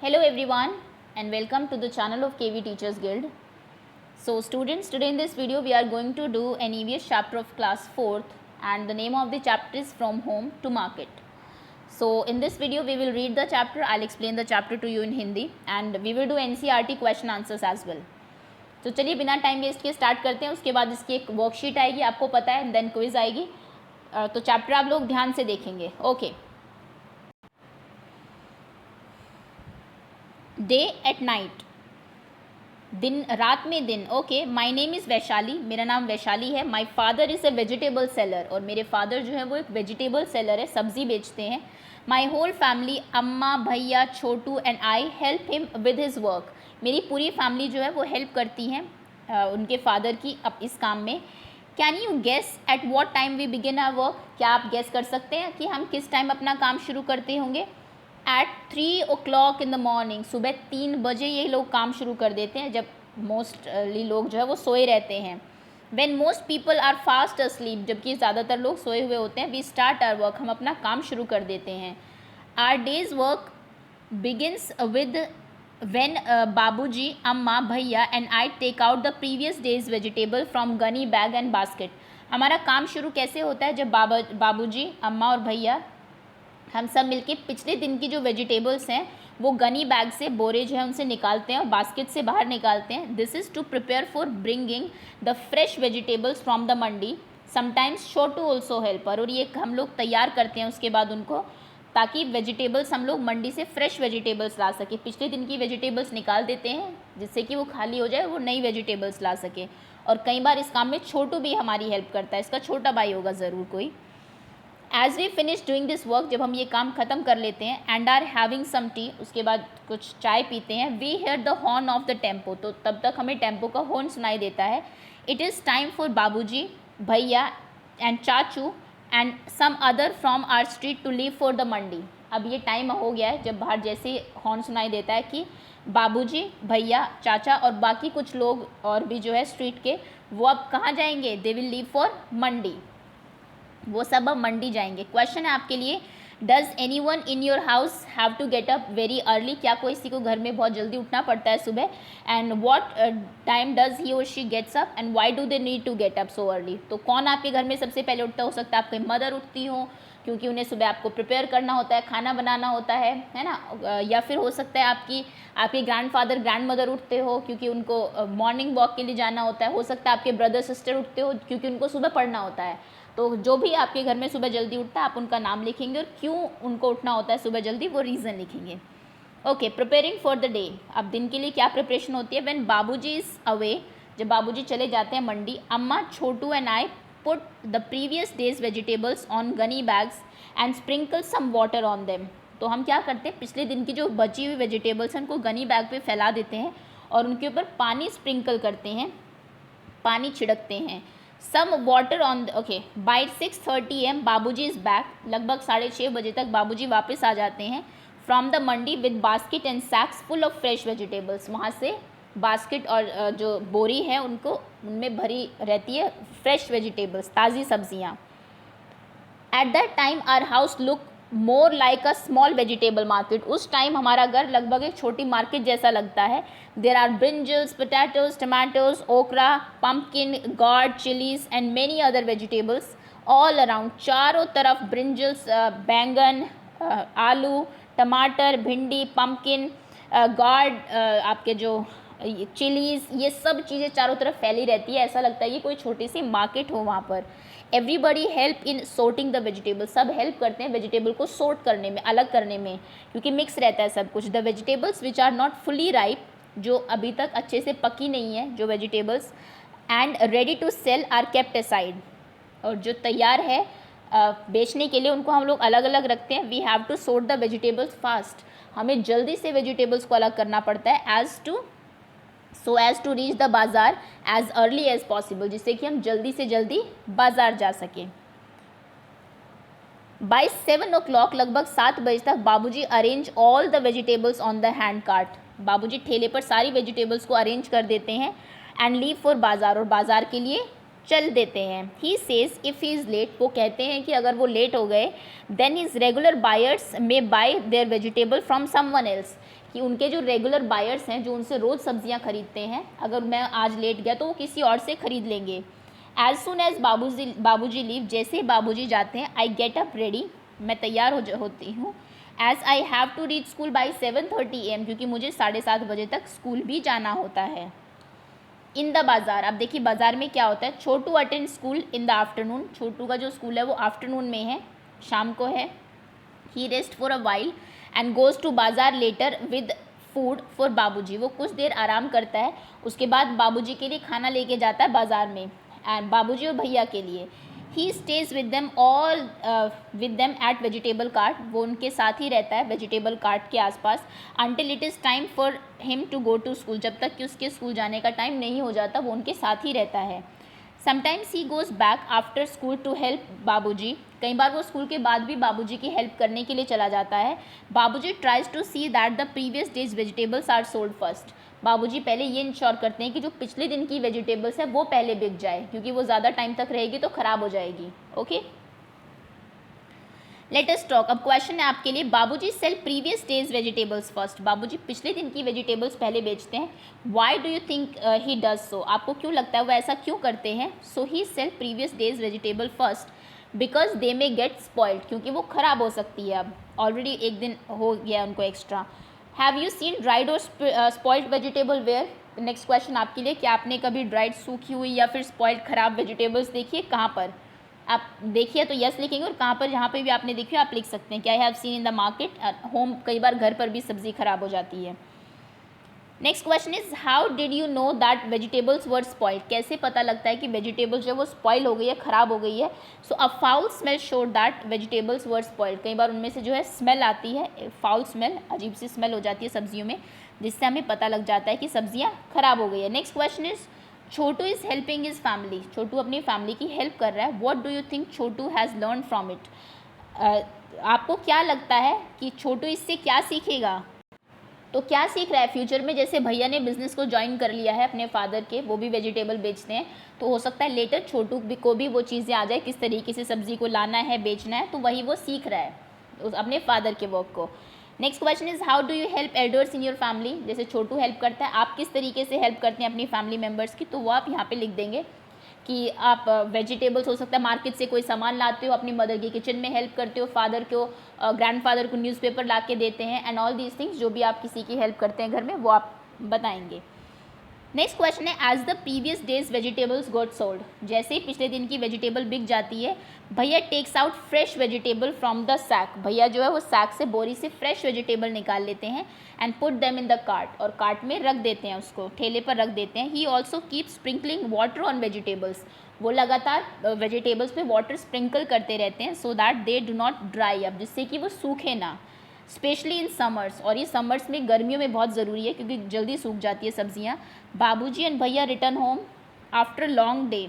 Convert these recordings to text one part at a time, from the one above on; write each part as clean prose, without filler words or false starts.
Hello everyone and welcome to the channel of KV Teachers Guild. So students, today in this video we are going to do an EVS chapter of class 4th and the name of the chapter is From Home to Market. So in this video we will read the chapter, I'll explain the chapter to you in Hindi and we will do NCERT question answers as well. तो चलिए बिना time waste के start करते हैं, उसके बाद इसकी एक वर्कशीट आएगी, आपको पता है, देन क्विज आएगी. तो चैप्टर आप लोग ध्यान से देखेंगे. ओके. डे एट नाइट, दिन रात में दिन. Okay. My name is Vaishali, मेरा नाम वैशाली है. My father is a vegetable seller, और मेरे फादर जो है वो एक वेजिटेबल सेलर है, सब्ज़ी बेचते हैं. माई होल फैमिली, अम्मा, भैया, Chhotu and I help him with his work. मेरी पूरी फैमिली जो है वो हेल्प करती हैं उनके फादर की अब इस काम में. Can you guess at what time we begin our work. क्या आप गेस कर सकते हैं कि हम किस टाइम अपना काम शुरू करते होंगे. Eight 3 o'clock in the morning, सुबह 3 बजे ये लोग काम शुरू कर देते हैं, जब मोस्टली लोग जो है वो सोए रहते हैं. When most people are fast asleep, जबकि ज़्यादातर लोग सोए हुए होते हैं. वी स्टार्ट आवर वर्क, हम अपना काम शुरू कर देते हैं. Our days work begins with when Babuji, Amma, Bhaiya and I take out the previous days vegetable from gunny bag and basket. हमारा काम शुरू कैसे होता है, जब बाबूजी, अम्मा और भैया हम सब मिलके पिछले दिन की जो वेजिटेबल्स हैं वो गनी बैग से, बोरे जो है उनसे निकालते हैं और बास्केट से बाहर निकालते हैं. This is to prepare for bringing the fresh vegetables from the mandi. Sometimes Chhotu also helper, और ये हम लोग तैयार करते हैं उसके बाद उनको, ताकि वेजिटेबल्स हम लोग मंडी से फ्रेश वेजिटेबल्स ला सके. पिछले दिन की वेजिटेबल्स निकाल देते हैं जिससे कि वो खाली हो जाए, वो नई वेजिटेबल्स ला सके. और कई बार इस काम में छोटू भी हमारी हेल्प करता है, इसका छोटा भाई होगा ज़रूर कोई. As we finish doing this work, जब हम ये काम ख़त्म कर लेते हैं, and are having some tea, उसके बाद कुछ चाय पीते हैं. We hear the horn of the tempo, तो तब तक हमें टेम्पो का हॉर्न सुनाई देता है. इट इज़ टाइम फॉर बाबूजी, भैया एंड चाचू and some other from our street to leave for the mandi. अब ये टाइम हो गया है जब बाहर जैसे हॉर्न सुनाई देता है कि बाबूजी, भैया, चाचा और बाकी कुछ लोग और भी जो है स्ट्रीट के, वो अब कहाँ जाएंगे. They will leave for mandi, वो सब अब मंडी जाएंगे. क्वेश्चन है आपके लिए, does anyone in your house have to get up very early. क्या कोई किसी को घर में बहुत जल्दी उठना पड़ता है सुबह. And what time does he or she gets up and why do they need to get up so early. तो कौन आपके घर में सबसे पहले उठता. हो सकता है आपकी मदर उठती हो, क्योंकि उन्हें सुबह आपको प्रिपेयर करना होता है, खाना बनाना होता है ना. या फिर हो सकता है आपके ग्रैंडफादर, ग्रैंड मदर उठते हो क्योंकि उनको मॉर्निंग वॉक के लिए जाना होता है. हो सकता है आपके ब्रदर सिस्टर उठते हो क्योंकि उनको सुबह पढ़ना होता है. तो जो भी आपके घर में सुबह जल्दी उठता है आप उनका नाम लिखेंगे और क्यों उनको उठना होता है सुबह जल्दी, वो रीज़न लिखेंगे. Okay. Preparing for the day, अब दिन के लिए क्या प्रिपरेशन होती है. व्हेन बाबूजी इज़ अवे, जब बाबूजी चले जाते हैं मंडी, अम्मा, Chhotu and I put the previous days vegetables on gunny bags and sprinkle some water on them. तो हम क्या करते हैं, पिछले दिन की जो बची हुई वेजिटेबल्स हैं उनको गनी बैग पे फैला देते हैं और उनके ऊपर पानी स्प्रिंकल करते हैं, पानी छिड़कते हैं. Some water on. Okay. By 6:30 AM Babuji is back, लगभग 6:30 बजे तक बाबूजी वापस आ जाते हैं. From the mandi with basket and sacks full of fresh vegetables, वहाँ से बास्केट और जो बोरी है उनमें भरी रहती है फ्रेश वेजिटेबल्स, ताज़ी सब्जियाँ. At that time our house look more like a small vegetable market. उस टाइम हमारा घर लगभग एक छोटी मार्केट जैसा लगता है. There are brinjals, potatoes, tomatoes, okra, pumpkin, gourd, chillies and many other vegetables all around. चारों तरफ ब्रिंजल्स, बैंगन, आलू, टमाटर, भिंडी, पम्पकिन, गॉड, आपके जो चिलीज़, ये सब चीज़ें चारों तरफ फैली रहती है. ऐसा लगता है कि कोई छोटी सी मार्केट हो वहाँ पर. Everybody help in sorting the vegetable, सब हेल्प करते हैं वेजिटेबल को सोर्ट करने में, अलग करने में, क्योंकि मिक्स रहता है सब कुछ. The vegetables which are not fully ripe, जो अभी तक अच्छे से पकी नहीं है जो vegetables, and ready to sell are kept aside, और जो तैयार है बेचने के लिए उनको हम लोग अलग अलग रखते हैं. We have to sort the vegetables fast, हमें जल्दी से वेजिटेबल्स को अलग करना पड़ता है. so as to reach the बाज़ार as early as possible, जिससे कि हम जल्दी से जल्दी बाज़ार जा सकें. बाय 7 o'clock, लगभग 7 बजे तक, बाबूजी arrange all the vegetables on the hand cart. बाबूजी ठेले पर सारी वेजिटेबल्स को अरेंज कर देते हैं. एंड लीव फॉर बाज़ार, और बाज़ार के लिए चल देते हैं। He says if he is late, वो कहते हैं कि अगर वो लेट हो गए, then his regular buyers may buy their vegetable from someone else, कि उनके जो रेगुलर बायर्स हैं, जो उनसे रोज़ सब्जियां खरीदते हैं, अगर मैं आज लेट गया तो वो किसी और से खरीद लेंगे। एज सुन एज बाबूजी लीव, जैसे ही बाबूजी जाते हैं, आई गेट अप रेडी, मैं तैयार होती हूँ। As I have to reach school by 7:30 AM, क्योंकि मुझे 7:30 बजे तक स्कूल भी जाना होता है। इन द बाज़ार, अब देखिए बाज़ार में क्या होता है। Chhotu attend school in the afternoon, Chhotu का जो स्कूल है वो आफ्टरनून में है, शाम को है। He rest for a while and goes to bazaar later with food for Babuji, वो कुछ देर आराम करता है, उसके बाद बाबूजी के लिए खाना लेके जाता है बाज़ार में, एंड बाबूजी और भैया के लिए। He stays with them at vegetable cart, वो उनके साथ ही रहता है वेजिटेबल कार्ट के आसपास। Until it is time for him to go to school, जब तक कि उसके स्कूल जाने का टाइम नहीं हो जाता वो उनके साथ ही रहता है। Sometimes he goes back after school to help Babuji, कई बार वो स्कूल के बाद भी बाबूजी की हेल्प करने के लिए चला जाता है। Babuji tries to see that the previous days vegetables are sold first, Babuji पहले ये इंश्योर करते हैं कि जो पिछले दिन की वेजिटेबल्स है वो पहले बिक जाए, क्योंकि वो ज़्यादा टाइम तक रहेगी तो ख़राब हो जाएगी। Okay, let us talk. अब क्वेश्चन है आपके लिए, Babuji sell previous days vegetables first, बाबूजी पिछले दिन की वेजिटेबल्स पहले बेचते हैं। Why do you think he does so, आपको क्यों लगता है वो ऐसा क्यों करते हैं। So he sell previous days vegetable first because they may get spoiled, क्योंकि वो ख़राब हो सकती है, अब ऑलरेडी एक दिन हो गया उनको extra. Have you seen dried or spoiled vegetable where, next question आपके लिए, क्या आपने कभी ड्राइड सूखी हुई या फिर स्पॉइल्ड ख़राब वेजिटेबल्स देखी है, कहाँ पर आप देखिए तो यस लिखेंगे, और कहाँ पर जहाँ पे भी आपने देखी आप लिख सकते हैं कि I have seen in the market, home, कई बार घर पर भी सब्ज़ी ख़राब हो जाती है। Next question is how did you know that vegetables were spoiled, कैसे पता लगता है कि वेजिटेबल्स जो है वो स्पॉइल हो गई है, ख़राब हो गई है। So a foul smell showed that vegetables were spoiled, कई बार उनमें से जो है स्मेल आती है, फाउल स्मेल, अजीब सी स्मेल हो जाती है सब्जियों में, जिससे हमें पता लग जाता है कि सब्जियाँ ख़राब हो गई है। Next question is Chhotu is helping his family, Chhotu अपनी फैमिली की हेल्प कर रहा है। What do you think Chhotu has learn from it, आपको क्या लगता है कि छोटू इससे क्या सीखेगा। तो क्या सीख रहा है फ्यूचर में, जैसे भैया ने बिज़नेस को ज्वाइन कर लिया है अपने फादर के, वो भी वेजिटेबल बेचते हैं, तो हो सकता है लेटर छोटू को भी वो चीज़ें आ जाए, किस तरीके से सब्ज़ी को लाना है, बेचना है, तो वही वो सीख रहा है अपने फादर के वर्क को। Next question is how do you help elders in your family, जैसे छोटू हेल्प करता है, आप किस तरीके से हेल्प करते हैं अपनी फैमिली मेम्बर्स की, तो वो आप यहाँ पे लिख देंगे कि आप वेजिटेबल्स हो सकता है मार्केट से कोई सामान लाते हो, अपनी मदर की किचन में हेल्प करते हो, फादर को ग्रैंडफादर को न्यूज़पेपर ला के देते हैं, एंड ऑल दीज थिंग्स, जो भी आप किसी की हेल्प करते हैं घर में वो आप बताएंगे। नेक्स्ट क्वेश्चन है as the previous days vegetables got sold, जैसे ही पिछले दिन की वेजिटेबल बिक जाती है, Bhaiya takes out fresh vegetable from the sack, Bhaiya जो है वो सैक से, बोरी से फ्रेश वेजिटेबल निकाल लेते हैं, and put them in the cart, और कार्ट में रख देते हैं, उसको ठेले पर रख देते हैं। He also keep sprinkling water on vegetables, वो लगातार वेजिटेबल्स पे वाटर स्प्रिंकल करते रहते हैं, so that they do not dry up, जिससे कि वो सूखे ना, स्पेशली इन समर्स, और ये समर्स में, गर्मियों में बहुत ज़रूरी है क्योंकि जल्दी सूख जाती है सब्जियाँ। बाबूजी एंड भैया return home after long day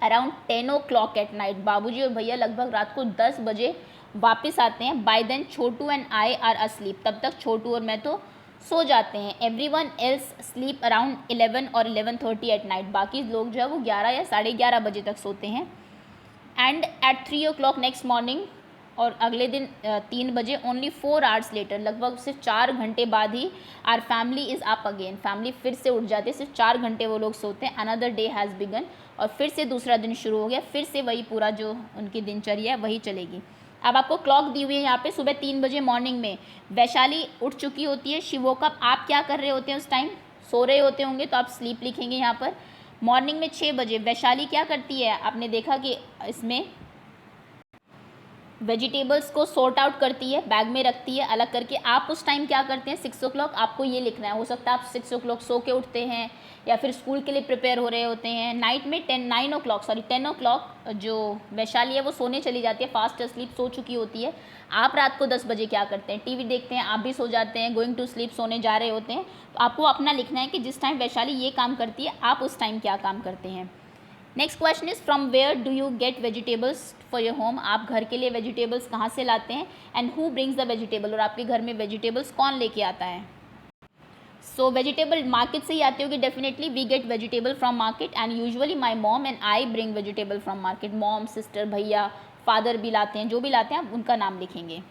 around 10 o'clock at night, बाबूजी और भैया लगभग रात को 10 बजे वापस आते हैं। By then Chhotu and I are asleep, तब तक छोटू और मैं तो सो जाते हैं। एवरीवन एल्स स्लीप अराउंड 11 और 11:30 एट नाइट, बाकी लोग जो है वो 11 या 11:30 बजे तक सोते हैं। And eight 3 o'clock next morning, और अगले दिन 3 बजे, ओनली 4 hours लेटर, लगभग सिर्फ 4 घंटे बाद ही our family is up again, family फिर से उठ जाती है, सिर्फ 4 घंटे वो लोग सोते हैं। अनदर डे हैज़ बिगन, और फिर से दूसरा दिन शुरू हो गया, फिर से वही पूरा जो उनकी दिनचर्या है वही चलेगी। अब आपको क्लॉक दी हुई है यहाँ पे, सुबह 3 बजे मॉर्निंग में वैशाली उठ चुकी होती है, शी वोक अप, आप क्या कर रहे होते हैं उस टाइम, सो रहे होते होंगे, तो आप स्लीप लिखेंगे यहाँ पर। मॉर्निंग में 6 बजे वैशाली क्या करती है, आपने देखा कि इसमें वेजिटेबल्स को सॉर्ट आउट करती है, बैग में रखती है अलग करके। आप उस टाइम क्या करते हैं, 6 o'clock, आपको ये लिखना है, हो सकता है आप 6 o'clock सो के उठते हैं या फिर स्कूल के लिए प्रिपेयर हो रहे होते हैं। नाइट में 10 o'clock जो वैशाली है वो सोने चली जाती है, फास्ट स्लीप, सो चुकी होती है। आप रात को 10 बजे क्या करते हैं, टीवी देखते हैं, आप भी सो जाते हैं, गोइंग टू स्लीप, सोने जा रहे होते हैं। तो आपको अपना लिखना है कि जिस टाइम वैशाली ये काम करती है आप उस टाइम क्या काम करते हैं। Next question is from where do you get vegetables for your home, आप घर के लिए वेजिटेबल्स कहाँ से लाते हैं। And who brings the vegetable, और आपके घर में वेजिटेबल्स कौन लेके आता है। सो वेजिटेबल मार्केट से ही आते होगी definitely. We get vegetable from market and usually my mom and I bring vegetable from market. Mom, sister, Bhaiya, father भी लाते हैं, जो भी लाते हैं आप उनका नाम लिखेंगे.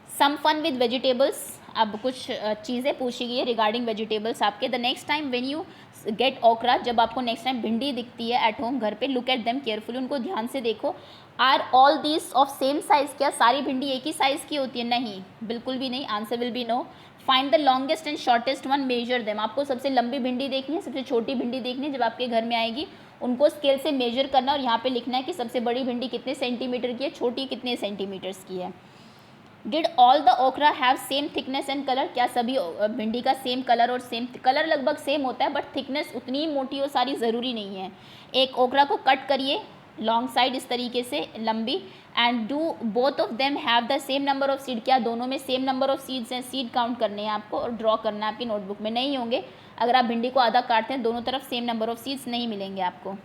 Some fun with vegetables. अब कुछ चीज़ें पूछी गई है रिगार्डिंग वेजिटेबल्स आपके. The next time when you get okra, जब आपको नेक्स्ट टाइम भिंडी दिखती है एट होम घर पे, लुक एट देम केयरफुली, उनको ध्यान से देखो. Are all these of same size. क्या सारी भिंडी एक ही साइज़ की होती है? नहीं, बिल्कुल भी नहीं. Answer will be no. Find the longest and shortest one, measure them. आपको सबसे लंबी भिंडी देखनी है, सबसे छोटी भिंडी देखनी है. जब आपके घर में आएगी उनको स्केल से मेजर करना और यहाँ पे लिखना है कि सबसे बड़ी भिंडी कितने सेंटीमीटर की है, छोटी कितने सेंटीमीटर्स की है. डिड ऑल द ओकरा have same thickness and colour. क्या सभी भिंडी का सेम कलर और सेम कलर लगभग सेम होता है, बट थिकनेस उतनी मोटी और सारी ज़रूरी नहीं है. एक ओकरा को कट करिए लॉन्ग साइड इस तरीके से लंबी, and do both of them have the same number of seed. क्या दोनों में सेम नंबर ऑफ सीड्स हैं? सीड काउंट करने हैं आपको और ड्रॉ करना है आपकी नोटबुक में. नहीं होंगे. अगर आप भिंडी को आधा काटते हैं दोनों तरफ सेम नंबर ऑफ सीड्स नहीं मिलेंगे आपको.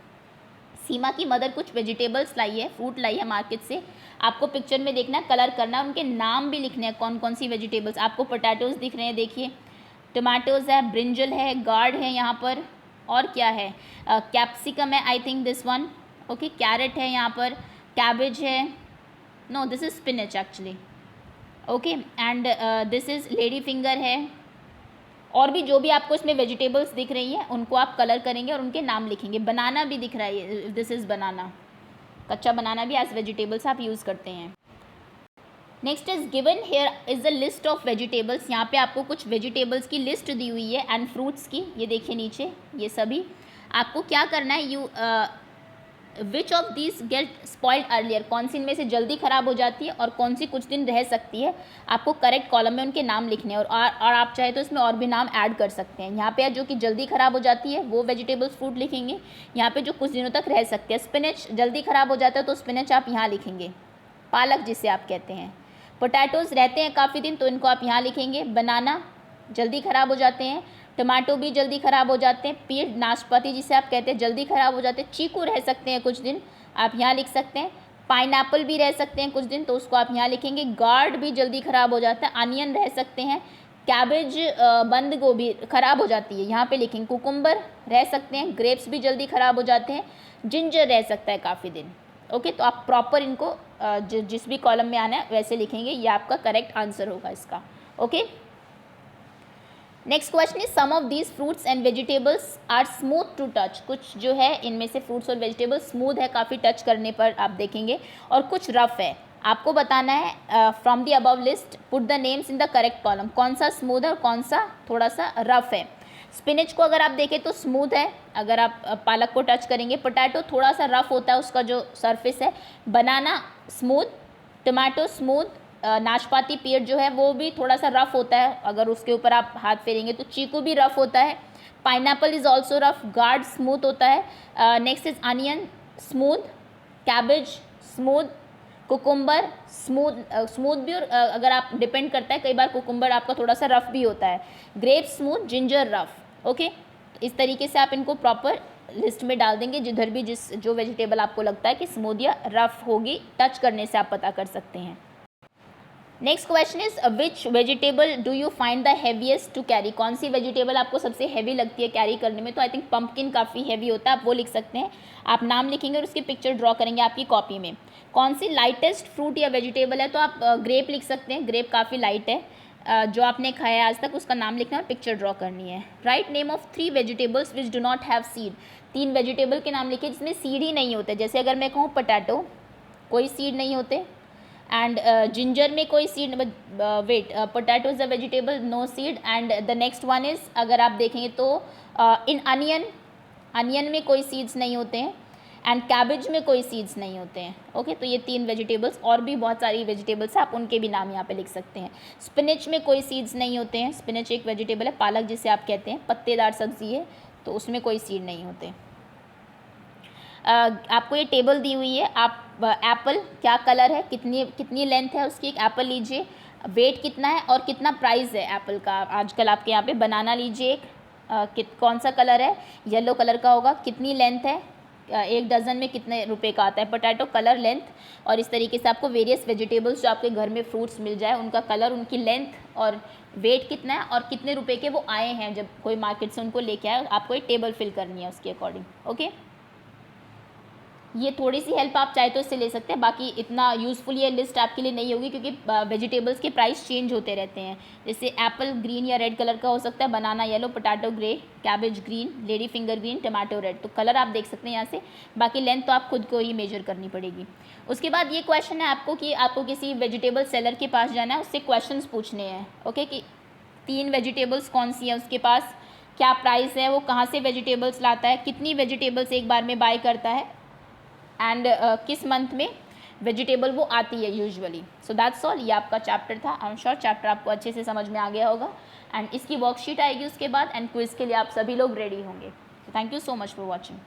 सीमा की मदर कुछ वेजिटेबल्स लाई है, फ्रूट लाई है मार्केट से. आपको पिक्चर में देखना है, कलर करना है, उनके नाम भी लिखने हैं कौन कौन सी वेजिटेबल्स. आपको पोटैटोज़ दिख रहे हैं, देखिए टमाटोज़ है, ब्रिंजल है, गार्ड है यहाँ पर, और क्या है, कैप्सिकम है I think this one. Okay, carrot है यहाँ पर, कैबेज है, no this is spinach actually. Okay, and this is lady finger है. और भी जो भी आपको इसमें वेजिटेबल्स दिख रही हैं उनको आप कलर करेंगे और उनके नाम लिखेंगे. बनाना भी दिख रहा है, दिस इज़ बनाना. कच्चा बनाना भी एज वेजिटेबल्स आप यूज़ करते हैं. Next is given here is the list of vegetables. यहाँ पे आपको कुछ वेजिटेबल्स की लिस्ट दी हुई है एंड फ्रूट्स की. ये देखिए नीचे, ये सभी आपको क्या करना है, you which of this gate spoiled earlier. कौन सी इनमें से जल्दी ख़राब हो जाती है और कौन सी कुछ दिन रह सकती है. आपको करेक्ट कॉलम में उनके नाम लिखने हैं और आप चाहे तो इसमें और भी नाम ऐड कर सकते हैं. यहाँ पे जो कि जल्दी ख़राब हो जाती है वो वेजिटेबल्स फ्रूट लिखेंगे. यहाँ पे जो कुछ दिनों तक रह सकते हैं, स्पिनच जल्दी ख़राब हो जाता है तो स्पिनच आप यहाँ लिखेंगे, पालक जिसे आप कहते हैं. पोटैटोज़ रहते हैं काफ़ी दिन तो इनको आप यहाँ लिखेंगे. बनाना जल्दी ख़राब हो जाते हैं. टमाटो भी जल्दी ख़राब हो जाते हैं. पीर नाशपाती जिसे आप कहते हैं जल्दी ख़राब हो जाते हैं. चीकू रह सकते हैं कुछ दिन, आप यहाँ लिख सकते हैं. पाइनएप्पल भी रह सकते हैं कुछ दिन तो उसको आप यहाँ लिखेंगे. गार्ड भी जल्दी ख़राब हो जाता है. अनियन रह सकते हैं. कैबेज बंद गोभी ख़राब हो जाती है, यहाँ पे लिखेंगे. कुकुम्बर रह सकते हैं. ग्रेप्स भी जल्दी ख़राब हो जाते हैं. जिंजर रह सकता है काफ़ी दिन. ओके, तो आप प्रॉपर इनको जिस भी कॉलम में आना है वैसे लिखेंगे. ये आपका करेक्ट आंसर होगा इसका. Okay, next question is some of these fruits and vegetables are smooth to touch. कुछ जो है इनमें से फ्रूट्स और वेजिटेबल्स स्मूथ है काफ़ी टच करने पर आप देखेंगे, और कुछ रफ है. आपको बताना है from the above list put the names in the correct column. कौन सा स्मूथ है और कौन सा थोड़ा सा रफ है. स्पिनच को अगर आप देखें तो स्मूथ है अगर आप पालक को टच करेंगे. पोटैटो थोड़ा सा रफ होता है उसका जो सरफेस है. बनाना स्मूथ, टमाटो स्मूथ, नाशपाती पेड़ जो है वो भी थोड़ा सा रफ होता है अगर उसके ऊपर आप हाथ फेरेंगे तो. चीकू भी रफ होता है. Pineapple is also rough. Guard smooth होता है. Next is onion smooth, cabbage smooth, cucumber smooth भी, और अगर आप डिपेंड करता है कई बार कुकुम्बर आपका थोड़ा सा रफ भी होता है. Grapes smooth, ginger rough. Okay, इस तरीके से आप इनको प्रॉपर लिस्ट में डाल देंगे. जिधर भी जो वेजिटेबल आपको लगता है कि स्मूथ या रफ होगी, टच करने से आप पता कर सकते हैं. Next question is which vegetable do you find the heaviest to carry. कौन सी वेजिटेबल आपको सबसे हैवी लगती है कैरी करने में. तो आई थिंक पम्पकिन काफ़ी हैवी होता है, आप वो लिख सकते हैं. आप नाम लिखेंगे और उसकी पिक्चर ड्रॉ करेंगे आपकी कॉपी में. कौन सी लाइटेस्ट फ्रूट या वेजिटेबल है, तो आप ग्रेप लिख सकते हैं. ग्रेप काफ़ी लाइट है. जो आपने खाया है आज तक उसका नाम लिखना और पिक्चर ड्रॉ करनी है. Write name of 3 vegetables which do not have seed. 3 vegetable के नाम लिखिए जिसमें सीड ही नहीं होते. जैसे अगर मैं कहूँ पोटैटो, कोई सीड नहीं होते. एंड जिंजर में कोई seed, wait, potato is a vegetable, no seed. And the next one is अगर आप देखेंगे तो इन अनियन में कोई सीड्स नहीं होते हैं. एंड कैबेज में कोई सीड्स नहीं होते हैं. ओके, तो ये 3 वेजिटेबल्स. और भी बहुत सारी वेजिटेबल्स हैं, आप उनके भी नाम यहाँ पे लिख सकते हैं. स्पिनच में कोई सीड्स नहीं होते हैं. स्पिनच एक वेजिटेबल है, पालक जिसे आप कहते हैं, पत्तेदार सब्जी है, तो उसमें कोई सीड नहीं होते. आपको ये टेबल दी हुई है. आप एप्पल क्या कलर है, कितनी लेंथ है उसकी, एक एप्पल लीजिए. वेट कितना है और कितना प्राइस है एप्पल का आजकल आपके यहाँ पे. बनाना लीजिए एक, कौन सा कलर है, येलो कलर का होगा. कितनी लेंथ है, एक डज़न में कितने रुपए का आता है पोटैटो, कलर, लेंथ, और इस तरीके से आपको वेरियस वेजिटेबल्स जो आपके घर में फ्रूट्स मिल जाए उनका कलर, उनकी लेंथ और वेट कितना है और कितने रुपए के वो आए हैं जब कोई मार्केट से उनको लेके आए, आपको एक टेबल फिल करनी है उसके अकॉर्डिंग। ओके, ये थोड़ी सी हेल्प आप चाहे तो इससे ले सकते हैं, बाकी इतना यूज़फुल ये लिस्ट आपके लिए नहीं होगी क्योंकि वेजिटेबल्स के प्राइस चेंज होते रहते हैं। जैसे एप्पल ग्रीन या रेड कलर का हो सकता है, banana yellow, potato grey, cabbage green, lady finger green, tomato red. तो कलर आप देख सकते हैं यहाँ से, बाकी लेंथ तो आप खुद को ही मेजर करनी पड़ेगी। उसके बाद ये क्वेश्चन है आपको कि आपको किसी वेजिटेबल सेलर के पास जाना है, उससे क्वेश्चन पूछने हैं। ओके, कि 3 वेजिटेबल्स कौन सी हैं उसके पास, क्या प्राइस है, वो कहाँ से वेजिटेबल्स लाता है, कितनी वेजिटेबल्स एक बार में बाय करता है, एंड किस मंथ में वेजिटेबल वो आती है यूजुअली। सो दैट्स ऑल, ये आपका चैप्टर था। आई एम श्योर चैप्टर आपको अच्छे से समझ में आ गया होगा, एंड इसकी वर्कशीट आएगी उसके बाद, एंड क्विज़ के लिए आप सभी लोग रेडी होंगे। Thank you so much for watching.